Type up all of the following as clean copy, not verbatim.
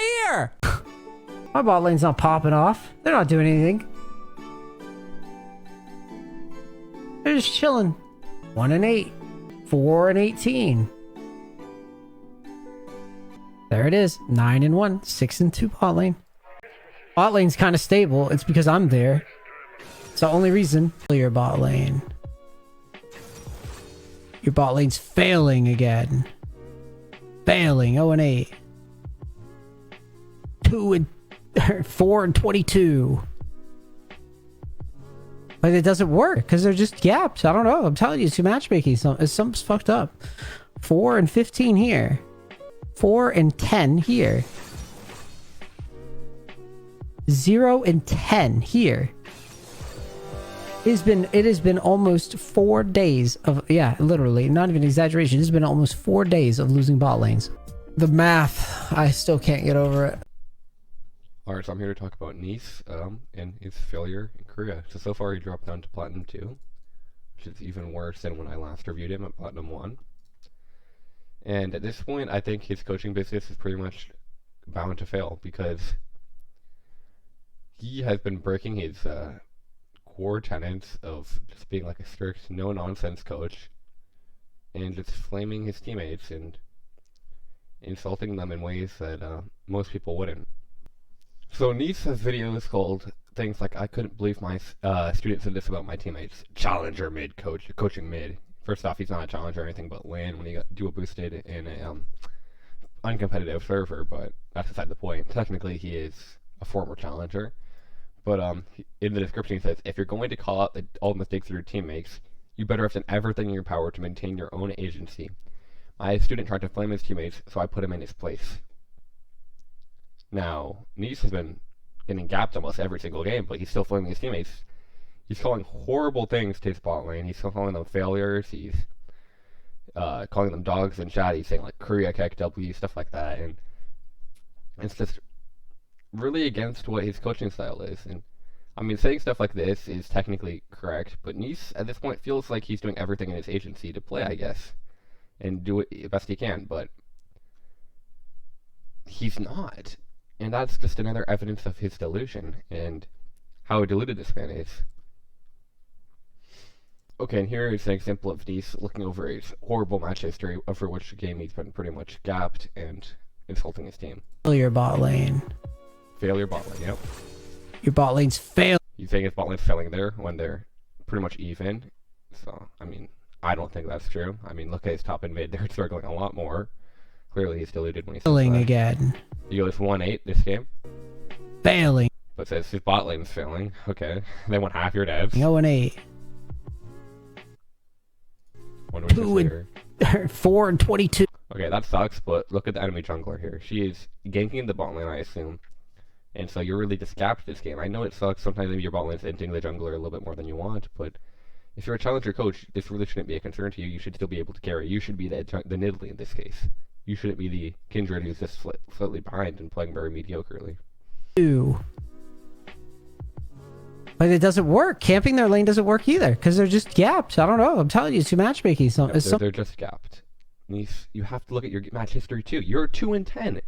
here! My bot lane's not popping off. They're not doing anything. They're just chilling. 1 and 8. 4 and 18. There it is. 9 and 1. 6 and 2 bot lane. Bot lane's kind of stable. It's because I'm there. It's the only reason. Your bot lane. Your bot lane's failing again. Failing. 0 and 8. 2 and 4 and 22. But it doesn't work because they're just gaps. I don't know. I'm telling you, it's matchmaking. Something's fucked up. 4 and 15 here. 4 and 10 here. 0 and 10 here. It has been almost 4 days of, yeah, literally, not even exaggeration. It's been almost 4 days of losing bot lanes. The math, I still can't get over it. Alright, so I'm here to talk about NEACE and his failure in Korea. So far he dropped down to Platinum 2, which is even worse than when I last reviewed him at Platinum 1. And at this point, I think his coaching business is pretty much bound to fail, because he has been breaking his core tenets of just being like a strict, no-nonsense coach, and just flaming his teammates and insulting them in ways that most people wouldn't. So NEACE has videos called things like, I couldn't believe my students said this about my teammates. Challenger mid coach, coaching mid. First off, he's not a challenger or anything but win when he got duo boosted in a uncompetitive server, but that's beside the point. Technically, he is a former challenger. But in the description he says, if you're going to call out all the mistakes of your teammates, you better have done everything in your power to maintain your own agency. My student tried to flame his teammates, so I put him in his place. Now, NEACE has been getting gapped almost every single game, but he's still flaming his teammates. He's calling horrible things to his bot lane. He's still calling them failures. He's calling them dogs in chat. He's saying like Korea, KEKW, stuff like that. And it's just really against what his coaching style is. And I mean, saying stuff like this is technically correct, but NEACE at this point feels like he's doing everything in his agency to play, I guess, and do it the best he can, but he's not. And that's just another evidence of his delusion and how deluded this man is. Okay, and here is an example of NEACE looking over his horrible match history, over which game he's been pretty much gapped and insulting his team. Failure bot lane. Failure bot lane, yep. Your bot lane's fail. You saying his bot lane's failing there when they're pretty much even? So, I mean, I don't think that's true. I mean, look at his top and mid, they're struggling a lot more. Clearly he's deluded when he says Failing that. again. He goes 1-8 this game. Failing. But says his bot lane's failing. Okay. They won half your devs. 0 and 8. 2 and 4 and 22. Okay, that sucks, but look at the enemy jungler here. She is ganking the bot lane, I assume. And so you're really just gapped this game. I know it sucks. Sometimes maybe your bot lane's inting the jungler a little bit more than you want, but if you're a challenger coach, this really shouldn't be a concern to you. You should still be able to carry. You should be the Nidalee in this case. You shouldn't be the Kindred who's just slightly behind and playing very mediocrely. But it doesn't work. Camping their lane doesn't work either because they're just gapped. I don't know. I'm telling you, it's too matchmaking. They're just gapped. NEACE, you have to look at your match history too. You're 2 and 10.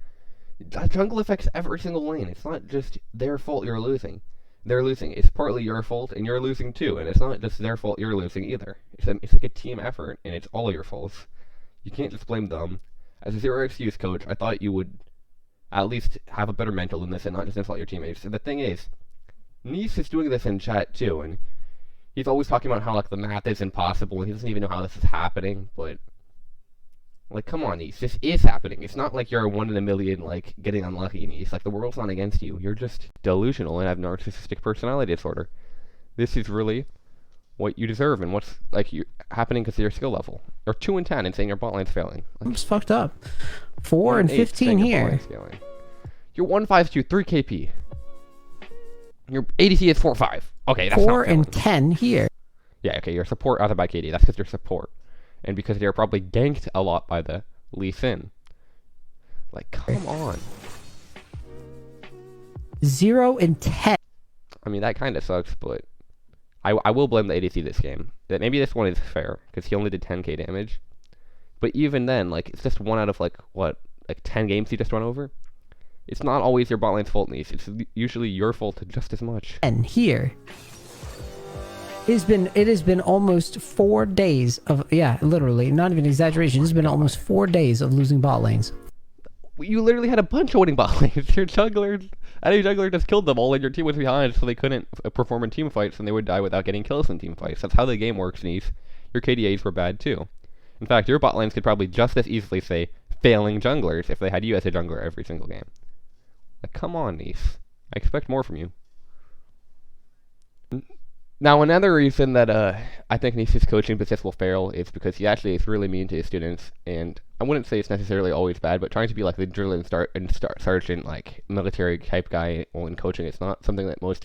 That jungle affects every single lane. It's not just their fault you're losing. They're losing. It's partly your fault, and you're losing too. And it's not just their fault you're losing either. It's like a team effort, and it's all your faults. You can't just blame them. As a zero excuse coach, I thought you would at least have a better mental than this and not just insult your teammates. And the thing is, NEACE is doing this in chat too, and he's always talking about how like the math is impossible and he doesn't even know how this is happening, but like, come on, NEACE, this is happening. It's not like you're a 1 in a million, like, getting unlucky, NEACE. Like, the world's not against you. You're just delusional and have narcissistic personality disorder. This is really what you deserve and what's like happening because of your skill level. You're 2 and 10 and saying your bot lane's failing. Like, it's fucked up. 4 and 15 here. You're 1-5-2, 3 KP. Your ADC is 4-5. Okay, that's 4 and 10 here. Yeah, okay, your support other by KD. That's because you're support. And because they're probably ganked a lot by the Lee Sin. Like, come on. 0 and 10. I mean, that kind of sucks, but I will blame the ADC this game. That maybe this one is fair, because he only did 10k damage. But even then, like, it's just 1 out of, like, what, like 10 games he just won over? It's not always your bot lane's fault, Nice. It's usually your fault just as much. And here, it has been almost 4 days of, yeah, literally, not even exaggeration. It's been almost 4 days of losing bot lanes. You literally had a bunch of winning bot lanes. Your jungler, any jungler just killed them all, and your team was behind, so they couldn't perform in team fights, and they would die without getting kills in team fights. That's how the game works, Nice. Your KDAs were bad too. In fact, your bot lanes could probably just as easily say failing junglers if they had you as a jungler every single game. Like, come on, Nice. I expect more from you. Now, another reason that I think NEACE's coaching business will fail is because he actually is really mean to his students, and I wouldn't say it's necessarily always bad, but trying to be like the drill and sergeant, like military type guy when coaching, it's not something that most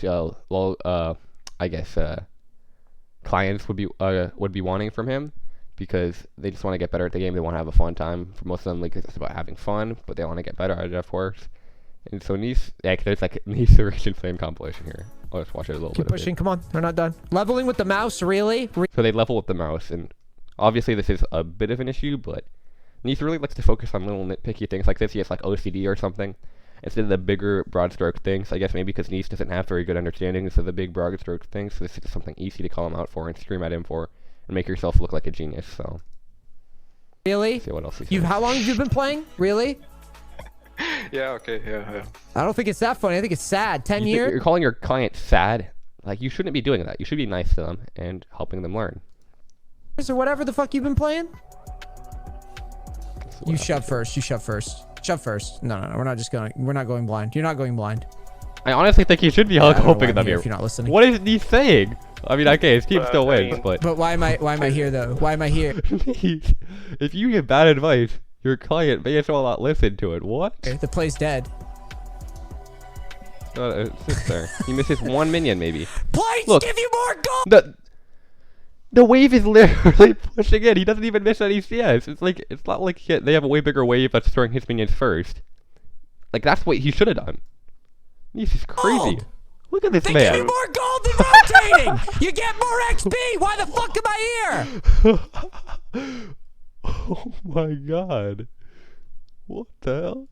clients would be wanting from him, because they just want to get better at the game. They want to have a fun time. For most of them, like, it's about having fun, but they want to get better at it, of course. And so NEACE, yeah, there's like NEACE Original Flame compilation here. I'll just watch it a little bit. Keep pushing, come on, we're not done. Leveling with the mouse, really? So they level with the mouse, and obviously this is a bit of an issue, but NEACE really likes to focus on little nitpicky things like this. He has like OCD or something, instead of the bigger broad stroke things. I guess maybe because NEACE doesn't have very good understanding of the big broad stroke things, so this is just something easy to call him out for and scream at him for, and make yourself look like a genius, so. Really? Let's see what else he says. How long have you been playing? Really? Yeah, okay, yeah. I don't think it's that funny. I think it's sad. 10 years? You're calling your client sad? Like, you shouldn't be doing that. You should be nice to them and helping them learn. Or whatever the fuck you've been playing? You shove first. You shove first. Shove first. No. We're not going blind. You're not going blind. I honestly think he should be helping them here. If you're not listening. What is he saying? I mean, okay, his team still wins, but... But why am I here, though? Why am I here? If you give bad advice, your client may as well not listen to it. What? Okay, the play's dead. It sits there. He misses one minion, maybe. Plates give you more gold! The wave is literally pushing in. He doesn't even miss any CS. It's not like they have a way bigger wave that's throwing his minions first. Like, that's what he should have done. This is crazy. Gold. Look at this They man. give you more gold than rotating! You get more XP! Why the fuck am I here? Oh my god. What the hell?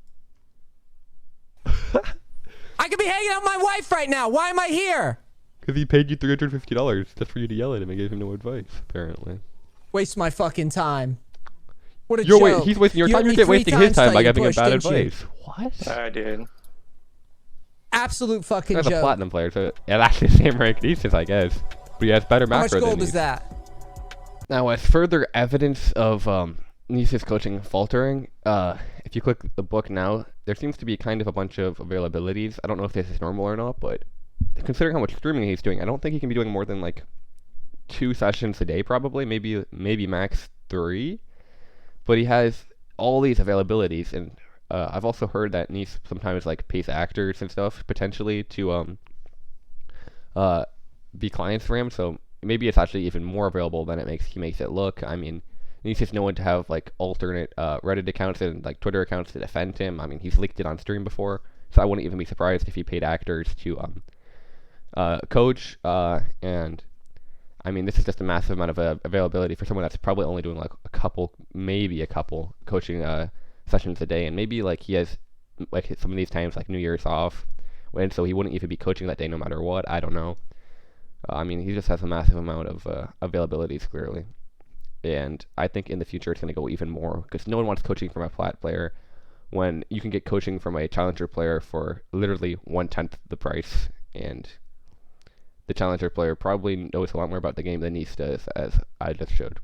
I could be hanging out with my wife right now. Why am I here? Because he paid you $350 just for you to yell at him and gave him no advice, apparently. Waste my fucking time. What a joke. He's wasting your time. You're wasting his time by giving him bad advice. What? I did. Absolute fucking That's joke. a platinum player, so yeah, that's the same rank NEACE, I guess. But he has better How macro much gold than is NEACE. that? Now, as further evidence of NEACE's coaching faltering, if you click the book now, there seems to be kind of a bunch of availabilities. I don't know if this is normal or not, but considering how much streaming he's doing, I don't think he can be doing more than like 2 sessions a day, probably, maybe max 3. But he has all these availabilities, and I've also heard that NEACE sometimes like pays actors and stuff potentially to be clients for him. So maybe it's actually even more available than he makes it look. I mean, NEACE is known to have like alternate Reddit accounts and like Twitter accounts to defend him. I mean, he's leaked it on stream before, so I wouldn't even be surprised if he paid actors to coach. And I mean, this is just a massive amount of availability for someone that's probably only doing like maybe a couple coaching sessions a day, and maybe like he has like some of these times like New Year's off, so he wouldn't even be coaching that day no matter what. I don't know. I mean, he just has a massive amount of availabilities clearly, and I think in the future it's going to go even more, because no one wants coaching from a plat player when you can get coaching from a challenger player for literally 1/10 the price, and the challenger player probably knows a lot more about the game than NEACE does, as I just showed.